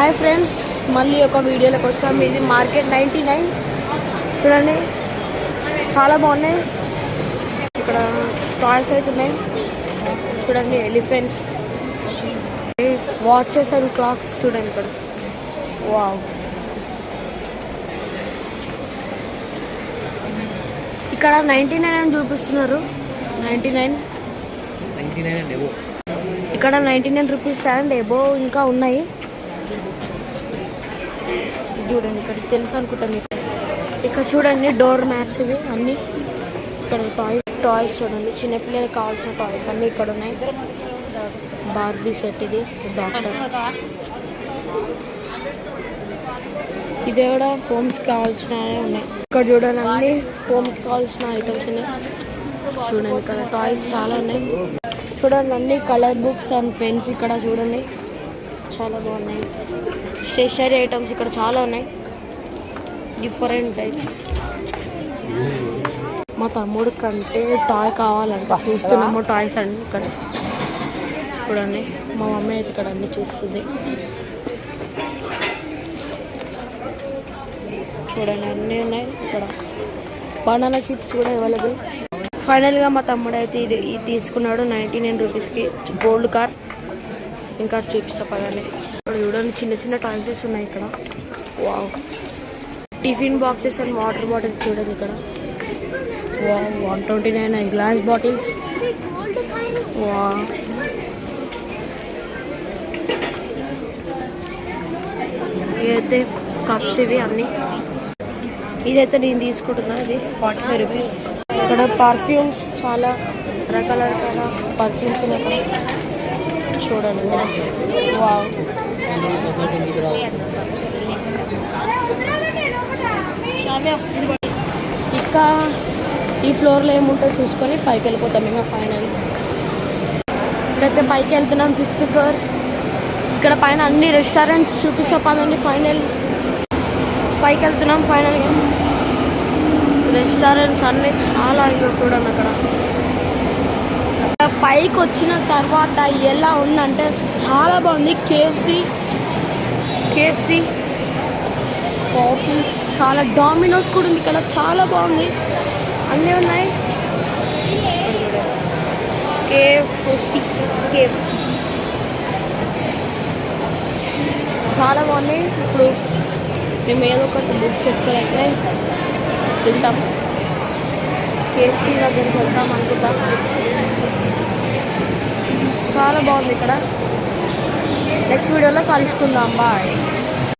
Hi friends, మళ్ళీ ఒక వీడియోలోకి వచ్చాము. ఇది మార్కెట్ 99 చూడండి, చాలా బాగున్నాయి. ఇక్కడ టాయ్స్ అయితే ఉన్నాయి చూడండి, ఎలిఫెంట్స్, వాచెస్ అండ్ క్లాక్స్ చూడండి. ఇక్కడ వావ్, ఇక్కడ 99 అని చూపిస్తున్నారు. 99 ఇక్కడ 99 రూపీస్ అండ్ ఎబో ఇంకా ఉన్నాయి చూడండి. ఇక్కడ తెలుసు అనుకుంటాను మీకు. ఇక్కడ చూడండి డోర్ మ్యాట్స్ ఇవి అన్నీ. ఇక్కడ టాయ్స్ చూడండి, చిన్నపిల్లలకి కావాల్సిన టాయ్స్ అన్నీ ఇక్కడ ఉన్నాయి. బార్బీ సెట్, ఇది డాక్టర్, ఇది కూడా హోమ్స్కి కావాల్సినవి ఉన్నాయి. ఇక్కడ చూడండి అన్ని హోమ్కి కావాల్సిన ఐటమ్స్ ఉన్నాయి చూడండి. ఇక్కడ టాయ్స్ చాలా ఉన్నాయి చూడండి, అన్ని కలర్ బుక్స్ అండ్ పెన్స్ ఇక్కడ చూడండి చాలా బాగున్నాయి. స్టేషనరీ ఐటమ్స్ ఇక్కడ చాలా ఉన్నాయి, డిఫరెంట్ టైప్స్. మా తమ్ముడు కంటే టాయ్ కావాలంట, చూస్తున్నాము టాయ్స్ అండి. ఇక్కడ చూడండి, మా మమ్మీ అయితే ఇక్కడ అన్ని చూస్తుంది చూడండి, అన్నీ ఉన్నాయి. ఇక్కడ బనానా చిప్స్ కూడా అవైలబుల్. ఫైనల్గా మా తమ్ముడు అయితే ఇది తీసుకున్నాడు 99 రూపీస్కి. గోల్డ్ కార్ ఇంకా చిప్స్ పదాన్ని. ఇక్కడ చూడండి చిన్న చిన్న టాయ్స్ ఉన్నాయి ఇక్కడ. Wow, tiffin boxes and water bottles చూడండి ఇక్కడ. Wow, 129 glass bottles. వావ్, ఇదైతే కప్స్ ఇవి అన్నీ. ఇదైతే నేను తీసుకుంటున్నాను, ఇది 45 రూపీస్. ఇక్కడ పర్ఫ్యూమ్స్, చాలా రకాల పర్ఫ్యూమ్స్ ఉన్నాయి చూడండి. వావ్, ఇంకా ఈ ఫ్లోర్లో ఏముంటో చూసుకొని పైకి వెళ్ళిపోతాం. ఇంకా ఫైనల్ ఇప్పుడైతే పైకి వెళ్తున్నాం, 5th ఫ్లోర్. ఇక్కడ పైన అన్ని రెస్టారెంట్స్ చూపిస్తా పదండి. ఫైనల్ పైకి వెళ్తున్నాం. ఫైనల్గా రెస్టారెంట్స్ అన్నీ చాలా ఇంకా చూడండి. అక్కడ పైకి వచ్చిన తర్వాత ఎలా ఉందంటే చాలా బాగుంది. కేఎఫ్సి పాపిల్స్, చాలా డామినోస్ కూడా ఉంది ఇక్కడ, చాలా బాగుంది. అన్నీ ఉన్నాయి. కేఎఫ్సి చాలా బాగున్నాయి. ఇప్పుడు మేము ఏదో ఒకటి బుక్ చేసుకోలేకపోతే వెళ్తాం, కేఎఫ్సి దగ్గరికి వెళ్తాం అనుకుంటాం. చాలా బాగుంది ఇక్కడ. నెక్స్ట్ వీడియోలో కలుసుకుందాం. బాయ్.